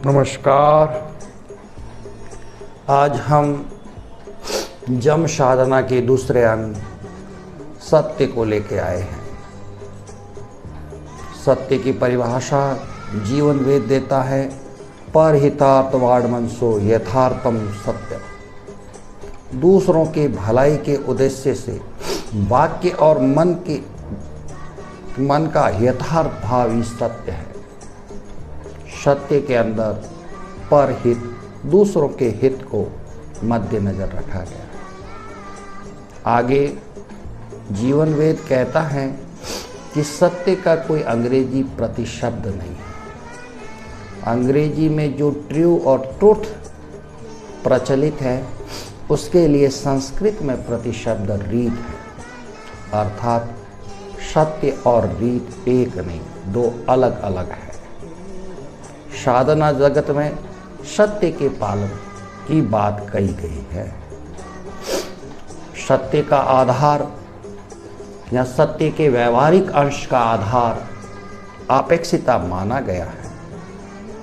नमस्कार। आज हम जम साधना के दूसरे अंग सत्य को लेके आए हैं। सत्य की परिभाषा जीवन वेद देता है, परहितार्थवाद मनसो यथार्थम सत्य। दूसरों के भलाई के उद्देश्य से वाक्य और मन का यथार्थ भाव ही सत्य है। सत्य के अंदर परहित, दूसरों के हित को मद्देनजर रखा गया। आगे जीवन वेद कहता है कि सत्य का कोई अंग्रेजी प्रतिशब्द नहीं है। अंग्रेजी में जो ट्रू और ट्रुथ प्रचलित है, उसके लिए संस्कृत में प्रतिशब्द रीत है। अर्थात सत्य और रीत एक नहीं, दो अलग अलग है। साधना जगत में सत्य के पालन की बात कही गई है। सत्य का आधार या सत्य के व्यवहारिक अंश का आधार अपेक्षिता माना गया है,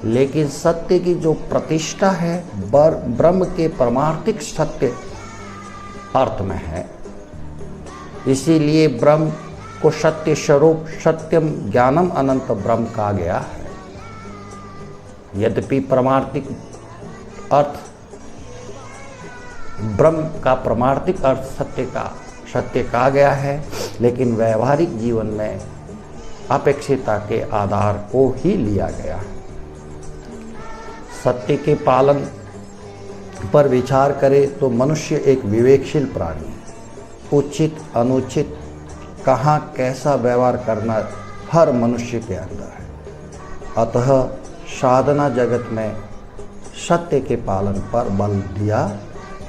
लेकिन सत्य की जो प्रतिष्ठा है ब्रह्म के परमार्थिक सत्य अर्थ में है। इसीलिए ब्रह्म को सत्य स्वरूप सत्यम ज्ञानम अनंत ब्रह्म कहा गया है। यद्यपि परमार्थिक अर्थ, ब्रह्म का परमार्थिक अर्थ सत्य कहा गया है, लेकिन व्यवहारिक जीवन में अपेक्षिता के आधार को ही लिया गया है। सत्य के पालन पर विचार करें तो मनुष्य एक विवेकशील प्राणी है। उचित अनुचित कहाँ कैसा व्यवहार करना हर मनुष्य के अंदर है। अतः साधना जगत में सत्य के पालन पर बल दिया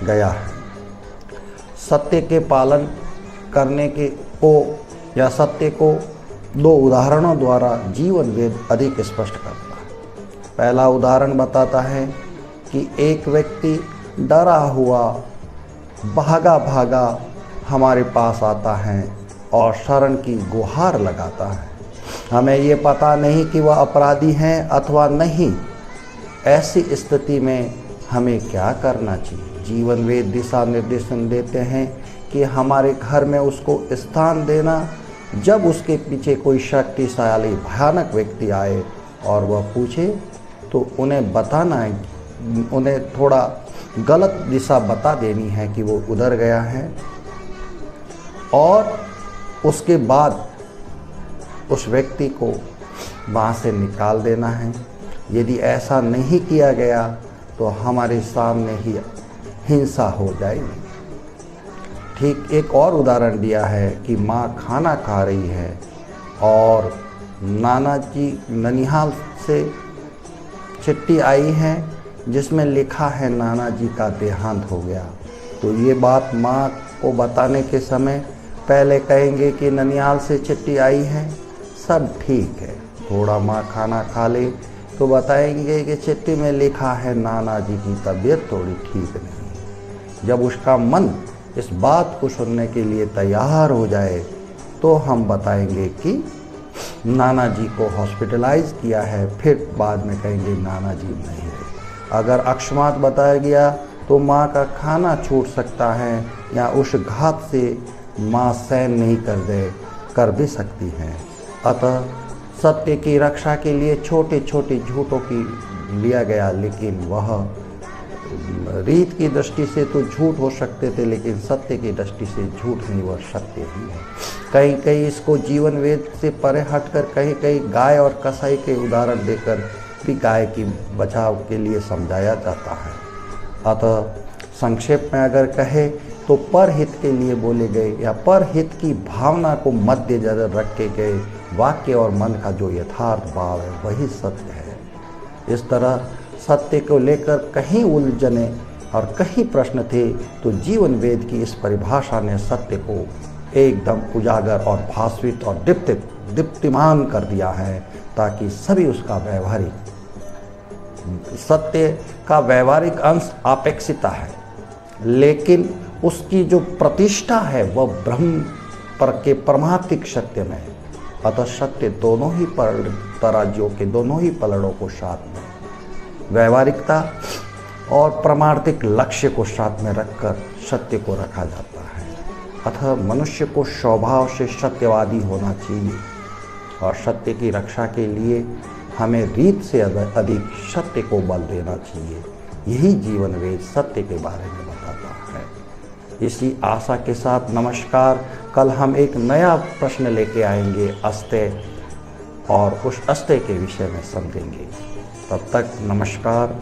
गया है। सत्य के पालन करने के को या सत्य को दो उदाहरणों द्वारा जीवन वेद अधिक स्पष्ट करता है। पहला उदाहरण बताता है कि एक व्यक्ति डरा हुआ भागा भागा हमारे पास आता है और शरण की गुहार लगाता है। हमें ये पता नहीं कि वह अपराधी हैं अथवा नहीं। ऐसी स्थिति में हमें क्या करना चाहिए? जीवन वेद दिशा निर्देशन देते हैं कि हमारे घर में उसको स्थान देना। जब उसके पीछे कोई शक्तिशाली भयानक व्यक्ति आए और वह पूछे तो उन्हें बताना है, उन्हें थोड़ा गलत दिशा बता देनी है कि वो उधर गया है, और उसके बाद उस व्यक्ति को वहाँ से निकाल देना है। यदि ऐसा नहीं किया गया तो हमारे सामने ही हिंसा हो जाएगी। ठीक एक और उदाहरण दिया है कि माँ खाना खा रही है और नाना जी ननिहाल से चिट्ठी आई है जिसमें लिखा है नाना जी का देहांत हो गया। तो ये बात माँ को बताने के समय पहले कहेंगे कि ननिहाल से चिट्ठी आई है, सब ठीक है। थोड़ा माँ खाना खा ले तो बताएंगे कि चिट्ठी में लिखा है नाना जी की तबीयत थोड़ी ठीक नहीं। जब उसका मन इस बात को सुनने के लिए तैयार हो जाए तो हम बताएंगे कि नाना जी को हॉस्पिटलाइज किया है, फिर बाद में कहेंगे नाना जी नहीं रहे। अगर अकस्मात बताया गया तो माँ का खाना छूट सकता है या उस घात से माँ सहन नहीं कर भी सकती हैं। अतः सत्य की रक्षा के लिए छोटे छोटे झूठों की लिया गया, लेकिन वह रीत की दृष्टि से तो झूठ हो सकते थे, लेकिन सत्य की दृष्टि से झूठ नहीं, वह सत्य ही है। कहीं कहीं इसको जीवन वेद से परे हटकर कहीं कहीं गाय और कसाई के उदाहरण देकर भी गाय की बचाव के लिए समझाया जाता है। अतः संक्षेप में अगर कहे तो परहित के लिए बोले गए या परहित की भावना को मद्देनजर रखे गए वाक्य और मन का जो यथार्थ भाव है वही सत्य है। इस तरह सत्य को लेकर कहीं उलझने और कहीं प्रश्न थे, तो जीवन वेद की इस परिभाषा ने सत्य को एकदम उजागर और भास्वित और दीप्तिमान कर दिया है, ताकि सभी उसका व्यवहारिक सत्य का व्यवहारिक अंश अपेक्षिता है, लेकिन उसकी जो प्रतिष्ठा है वह ब्रह्म पर के परमार्थिक सत्य में है। अतः सत्य दोनों ही तराजों के दोनों ही पलड़ों को साथ में व्यवहारिकता और परमार्थिक लक्ष्य को साथ में रखकर सत्य को रखा जाता है। अतः मनुष्य को स्वभाव से सत्यवादी होना चाहिए और सत्य की रक्षा के लिए हमें रीत से अधिक सत्य को बल देना चाहिए। यही जीवन वेद सत्य के बारे में बताता है। इसी आशा के साथ नमस्कार। कल हम एक नया प्रश्न लेके आएंगे अस्तेय, और उस अस्तेय के विषय में समझेंगे। तब तक नमस्कार।